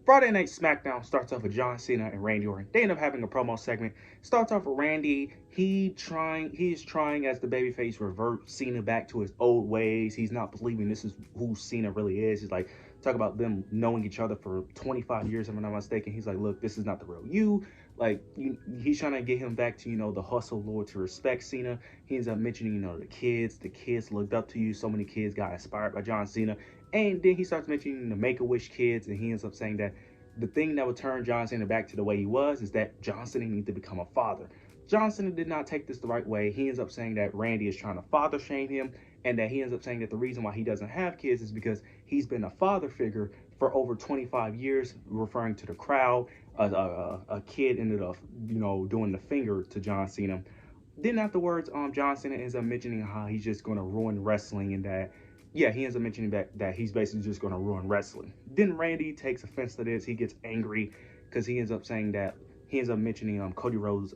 Friday Night Smackdown starts off with John Cena and Randy Orton. They end up having a promo segment. Starts off with Randy. He's trying as the babyface revert Cena back to his old ways. He's not believing this is who Cena really is. He's like, talk about them knowing each other for 25 years, if I'm not mistaken. He's like, look, this is not the real you. Like, he's trying to get him back to, the hustle lord to respect Cena. He ends up mentioning, the kids. The kids looked up to you. So many kids got inspired by John Cena. And then he starts mentioning the Make-A-Wish kids, and he ends up saying that the thing that would turn John Cena back to the way he was is that John Cena needs to become a father. John Cena did not take this the right way. He ends up saying that Randy is trying to father shame him, and that he ends up saying that the reason why he doesn't have kids is because he's been a father figure for over 25 years, referring to the crowd. A kid ended up, doing the finger to John Cena. Then afterwards, John Cena ends up mentioning how he's just going to ruin wrestling, and that, yeah, he ends up mentioning that he's basically just going to ruin wrestling. Then Randy takes offense to this. He gets angry because he ends up mentioning Cody Rhodes'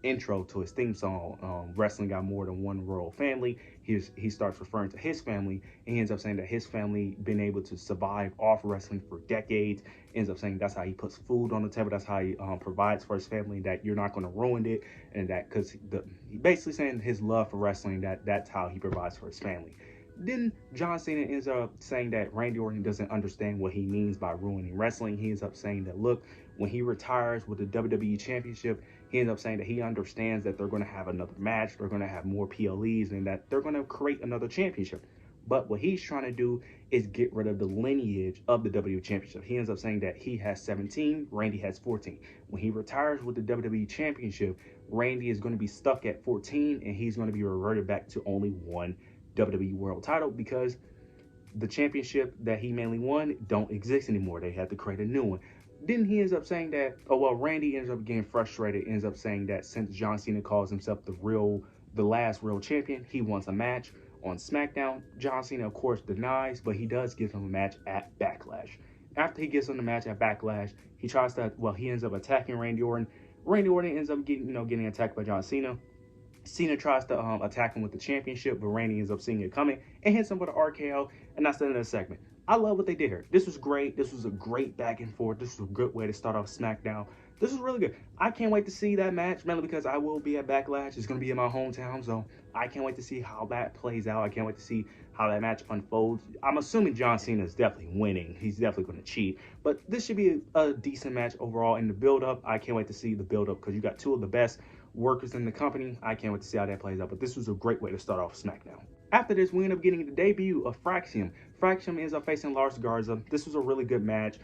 intro to his theme song, Wrestling Got More Than One Royal Family. He starts referring to his family, and he ends up saying that his family been able to survive off wrestling for decades. Ends up saying that's how he puts food on the table, that's how he provides for his family, that you're not going to ruin it, and that because he basically saying his love for wrestling, that's how he provides for his family. Then John Cena ends up saying that Randy Orton doesn't understand what he means by ruining wrestling. He ends up saying that, look, when he retires with the WWE Championship, he ends up saying that he understands that they're going to have another match, they're going to have more PLEs, and that they're going to create another championship. But what he's trying to do is get rid of the lineage of the WWE Championship. He ends up saying that he has 17, Randy has 14. When he retires with the WWE Championship, Randy is going to be stuck at 14, and he's going to be reverted back to only one WWE World title because the championship that he mainly won don't exist anymore. They had to create a new one. Then he ends up saying that, Randy ends up getting frustrated, ends up saying that since John Cena calls himself the last real champion, he wants a match on Smackdown. John Cena, of course, denies, but he does give him a match at Backlash. After he gives him the match at Backlash, he ends up attacking Randy Orton. Randy Orton ends up getting attacked by John Cena. Cena tries to attack him with the championship, but Randy ends up seeing it coming and hits him with an RKO, and that's the end of the segment. I love what they did here. This was great. This was a great back and forth. This was a good way to start off SmackDown. This was really good. I can't wait to see that match, mainly because I will be at Backlash. It's going to be in my hometown, so I can't wait to see how that plays out. I can't wait to see how that match unfolds. I'm assuming John Cena is definitely winning. He's definitely going to cheat. But this should be a decent match overall. In the build-up, I can't wait to see the build-up because you got two of the best workers in the company. I can't wait to see how that plays out, but this was a great way to start off SmackDown. After this, we end up getting the debut of Fraxium. Fraxium ends up facing Lars Garza. This was a really good match.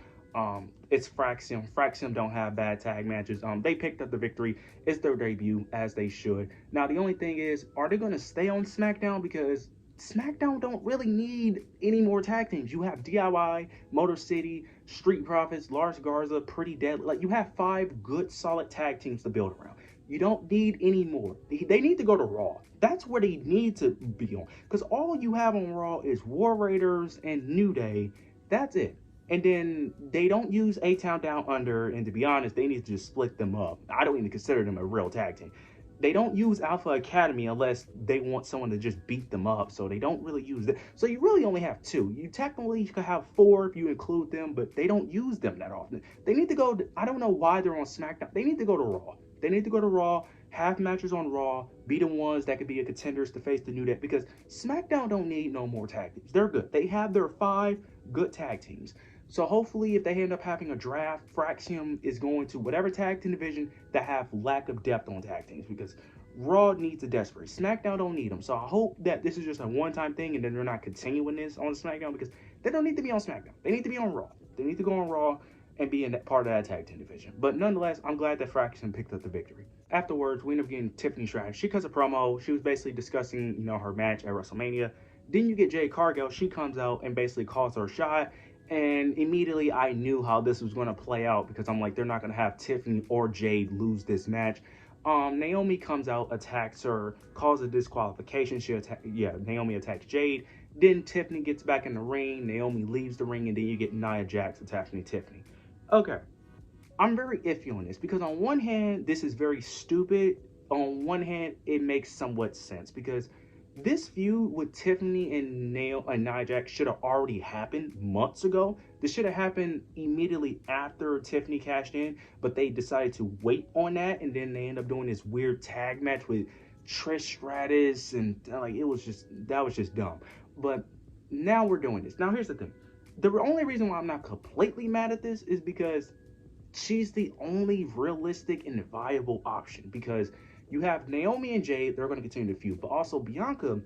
It's Fraxium. Fraxium don't have bad tag matches. They picked up the victory. It's their debut, as they should. Now, the only thing is, are they going to stay on SmackDown? Because SmackDown don't really need any more tag teams. You have DIY, Motor City, Street Profits, Lars Garza, Pretty Deadly. Like, you have 5 good, solid tag teams to build around. You don't need any more. They need to go to Raw. That's where they need to be on. Because all you have on Raw is War Raiders and New Day. That's it. And then they don't use A-Town Down Under. And to be honest, they need to just split them up. I don't even consider them a real tag team. They don't use Alpha Academy unless they want someone to just beat them up. So they don't really use that. So you really only have 2. You technically could have 4 if you include them, but they don't use them that often. They need to go. I don't know why they're on SmackDown. They need to go to Raw. They need to go to Raw, have matches on Raw, be the ones that could be a contenders to face the New Day, because SmackDown don't need no more tag teams. They're good. They have their 5 good tag teams. So hopefully if they end up having a draft, Fraxium is going to whatever tag team division that have lack of depth on tag teams, because Raw needs a desperate. SmackDown don't need them. So I hope that this is just a one-time thing and then they're not continuing this on SmackDown, because they don't need to be on SmackDown. They need to be on Raw. They need to go on Raw and be in that part of that tag team division. But nonetheless, I'm glad that Fraxium picked up the victory. Afterwards, we end up getting Tiffany Stratton. She cuts a promo. She was basically discussing, her match at WrestleMania. Then you get Jade Cargill. She comes out and basically calls her a shot. And immediately I knew how this was going to play out, because I'm like, they're not going to have Tiffany or Jade lose this match. Naomi comes out, attacks her, calls a disqualification. Naomi attacks Jade. Then Tiffany gets back in the ring. Naomi leaves the ring, and then you get Nia Jax attacking Tiffany. Okay, I'm very iffy on this, because on one hand, this is very stupid. On one hand, it makes somewhat sense, because This feud with Tiffany and Nia Jax should have already happened months ago. This should have happened immediately after Tiffany cashed in, but they decided to wait on that, and then they end up doing this weird tag match with Trish Stratus, and like that was just dumb. But now we're doing this. Now here's the thing: the only reason why I'm not completely mad at this is because she's the only realistic and viable option. Because you have Naomi and Jade, they're going to continue to feud, but also Bianca,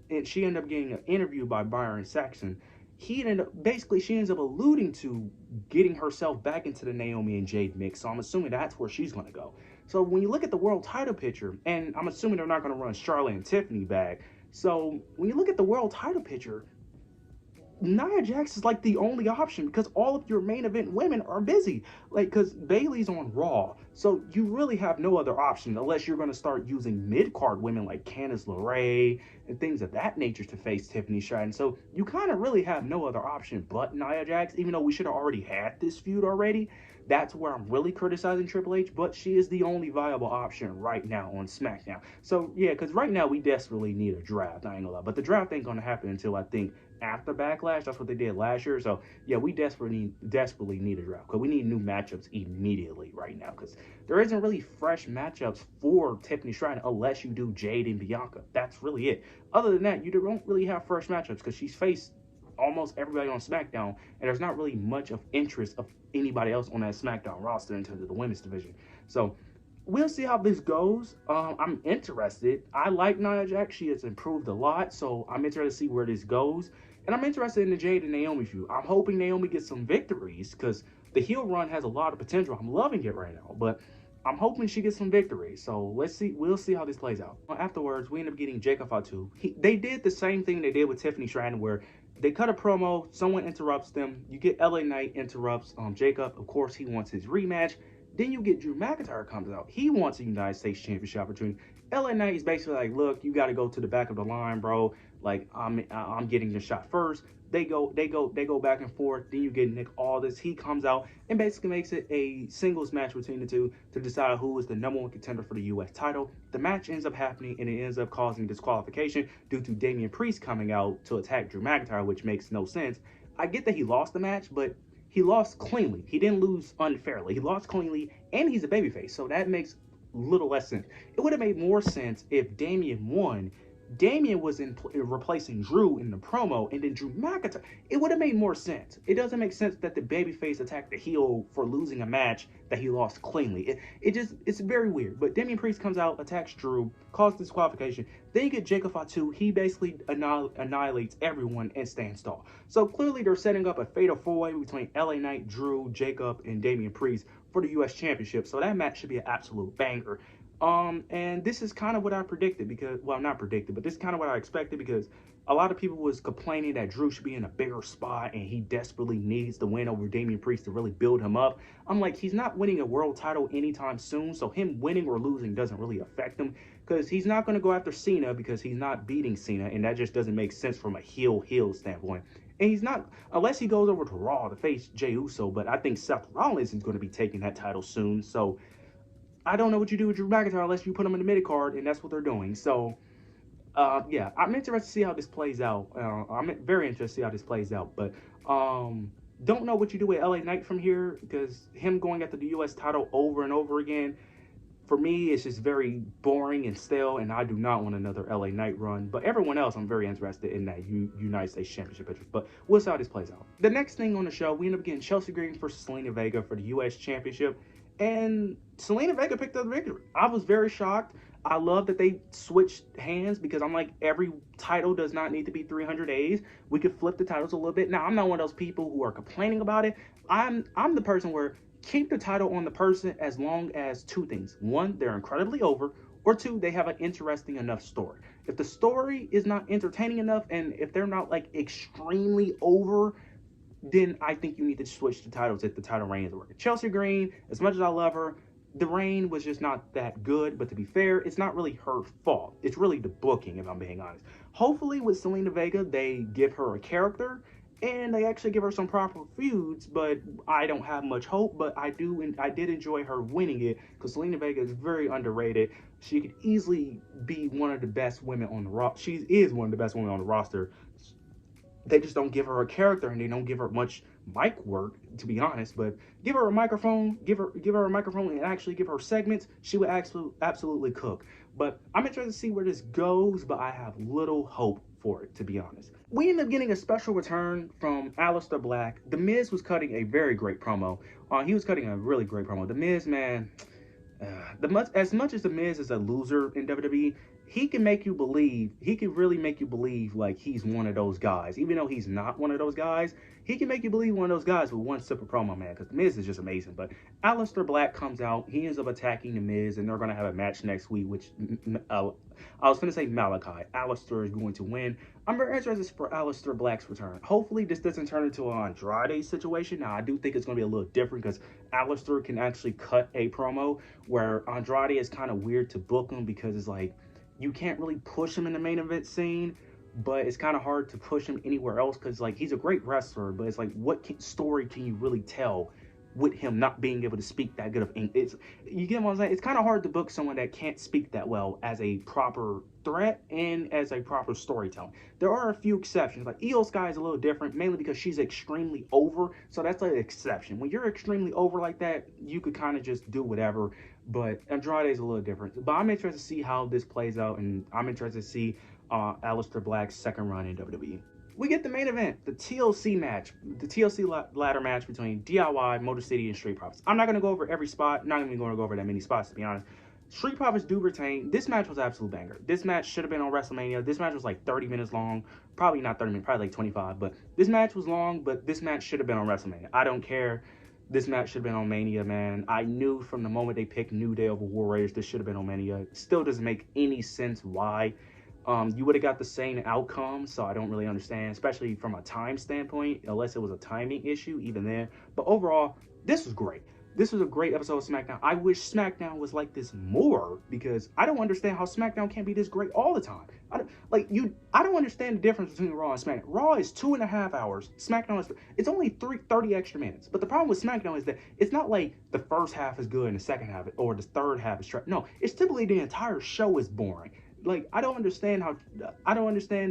and she ended up getting an interview by Byron Saxon. She ends up alluding to getting herself back into the Naomi and Jade mix. So I'm assuming that's where she's going to go. So when you look at the world title picture, and I'm assuming they're not going to run Charlotte and Tiffany back. So when you look at the world title picture, Nia Jax is like the only option because all of your main event women are busy. Like, because Bayley's on Raw. So you really have no other option unless you're going to start using mid-card women like Candice LeRae and things of that nature to face Tiffany Stratton. So you kind of really have no other option but Nia Jax, even though we should have already had this feud already. That's where I'm really criticizing Triple H, but she is the only viable option right now on SmackDown. So, yeah, because right now we desperately need a draft, I ain't gonna lie. But the draft ain't gonna happen until, I think, after Backlash. That's what they did last year. So, yeah, we desperately need a draft because we need new matchups immediately right now because there isn't really fresh matchups for Tiffany Stratton unless you do Jade and Bianca. That's really it. Other than that, you don't really have fresh matchups because she's faced almost everybody on SmackDown, and there's not really much of interest of anybody else on that SmackDown roster in terms of the women's division. So we'll see how this goes. I'm interested. I like Nia Jax. She has improved a lot, so I'm interested to see where this goes. And I'm interested in the Jade and Naomi feud. I'm hoping Naomi gets some victories because the heel run has a lot of potential. I'm loving it right now, but I'm hoping she gets some victories. So let's see. We'll see how this plays out. Afterwards, we end up getting Jacob Fatu. They did the same thing they did with Tiffany Stratton, where they cut a promo, someone interrupts them, you get LA Knight interrupts Jacob, of course he wants his rematch, then you get Drew McIntyre comes out, he wants a United States Championship opportunity. LA Knight is basically like, look, you got to go to the back of the line, bro, like I'm getting the shot first. They go back and forth. Then you get Nick Aldis. He comes out and basically makes it a singles match between the two to decide who is the #1 contender for the U.S. title. The match ends up happening and it ends up causing disqualification due to Damian Priest coming out to attack Drew McIntyre, which makes no sense. I get that he lost the match, but he lost cleanly. He didn't lose unfairly. He lost cleanly, and he's a babyface, so that makes little less sense. It would have made more sense if Damian won. Damian was replacing Drew in the promo, and then Drew McIntyre. It would have made more sense. It doesn't make sense that the babyface attacked the heel for losing a match that he lost cleanly. It's very weird. But Damian Priest comes out, attacks Drew, causes disqualification. Then you get Jacob Fatu. He basically annihilates everyone and stands tall. So clearly they're setting up a fatal four-way between LA Knight, Drew, Jacob, and Damian Priest for the U.S. Championship. So that match should be an absolute banger. And this is kind of what I predicted because, well, not predicted, but this is kind of what I expected because a lot of people was complaining that Drew should be in a bigger spot and he desperately needs to win over Damian Priest to really build him up. I'm like, he's not winning a world title anytime soon, so him winning or losing doesn't really affect him because he's not going to go after Cena because he's not beating Cena, and that just doesn't make sense from a heel standpoint. And he's not, unless he goes over to Raw to face Jey Uso, but I think Seth Rollins is going to be taking that title soon, so I don't know what you do with Drew McIntyre unless you put him in the mid-card, and that's what they're doing. So, yeah, I'm interested to see how this plays out. I'm very interested to see how this plays out. But don't know what you do with LA Knight from here because him going after the U.S. title over and over again, for me, it's just very boring and stale, and I do not want another LA Knight run. But everyone else, I'm very interested in that United States Championship picture. But we'll see how this plays out. The next thing on the show, we end up getting Chelsea Green versus Zelina Vega for the U.S. Championship. And Zelina Vega picked up the victory. I was very shocked. I love that they switched hands because I'm like, every title does not need to be 300 days. We could flip the titles a little bit. Now, I'm not one of those people who are complaining about it. I'm the person where keep the title on the person as long as two things. One, they're incredibly over, or two, they have an interesting enough story. If the story is not entertaining enough and if they're not like extremely over, then I think you need to switch the titles if the title reign is working. Chelsea Green, as much as I love her, the reign was just not that good. But to be fair, it's not really her fault. It's really the booking, if I'm being honest. Hopefully with Zelina Vega, they give her a character and they actually give her some proper feuds, but I don't have much hope. But I do, and I did enjoy her winning it because Selena Vega is very underrated. She could easily be one of the best women on the roster. She is one of the best women on the roster. They just don't give her a character and they don't give her much mic work, to be honest. But give her a microphone, give her a microphone and actually give her segments, she would absolutely cook. But I'm interested to see where this goes, but I have little hope for it, to be honest. We end up getting a special return from Aleister Black. The Miz was cutting a very great promo. He was cutting a really great promo. The Miz, man, as much as the Miz is a loser in WWE, he can make you believe. He can really make you believe like he's one of those guys, even though he's not one of those guys. He can make you believe one of those guys with one simple promo, man. Because the Miz is just amazing. But Aleister Black comes out. He ends up attacking the Miz, and they're gonna have a match next week. Which I was gonna say Malachi. Aleister is going to win. I'm very interested for Aleister Black's return. Hopefully, this doesn't turn into an Andrade situation. Now, I do think it's going to be a little different because Aleister can actually cut a promo, where Andrade is kind of weird to book him because it's like you can't really push him in the main event scene, but it's kind of hard to push him anywhere else because like he's a great wrestler, but it's like story can you really tell with him not being able to speak that good of English? You get what I'm saying? It's kind of hard to book someone that can't speak that well as a proper threat and as a proper storytelling. There are a few exceptions. Like Io Sky is a little different, mainly because she's extremely over, so that's an exception. When you're extremely over like that, you could kind of just do whatever. But Andrade is a little different. But I'm interested to see how this plays out, and I'm interested to see Aleister Black's second run in WWE. We get the main event, the TLC match, the TLC ladder match between DIY, Motor City, and Street Profits. I'm not going to go over every spot, not even going to go over that many spots, to be honest. Street Profits do retain. This match was an absolute banger. This match should have been on WrestleMania. This match was like 30 minutes long. Probably not 30 minutes, probably like 25. But this match was long, but this match should have been on WrestleMania. I don't care. This match should have been on Mania, man. I knew from the moment they picked New Day over War Raiders, this should have been on Mania. It still doesn't make any sense why. You would have got the same outcome, so I don't really understand, especially from a time standpoint, unless it was a timing issue, even then. But overall, this was great. This was a great episode of SmackDown. I wish SmackDown was like this more, because I don't understand how SmackDown can't be this great all the time. I don't understand the difference between Raw and SmackDown. Raw is 2.5 hours. SmackDown is it's only 30 extra minutes. But the problem with SmackDown is that it's not like the first half is good and the second half or the third half is trash. No, it's typically the entire show is boring. Like, I don't understand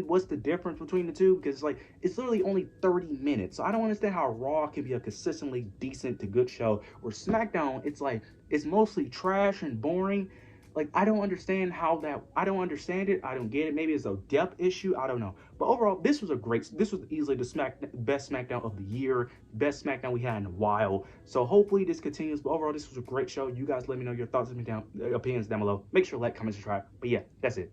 what's the difference between the two, because like it's literally only 30 minutes. So I don't understand how Raw can be a consistently decent to good show, where SmackDown, it's like it's mostly trash and boring. Like, I don't understand I don't understand it. I don't get it. Maybe it's a depth issue. I don't know. But overall, this was easily the best SmackDown of the year, best SmackDown we had in a while. So hopefully this continues. But overall, this was a great show. You guys let me know your thoughts, opinions down below. Make sure to like, comment, subscribe. But yeah, that's it.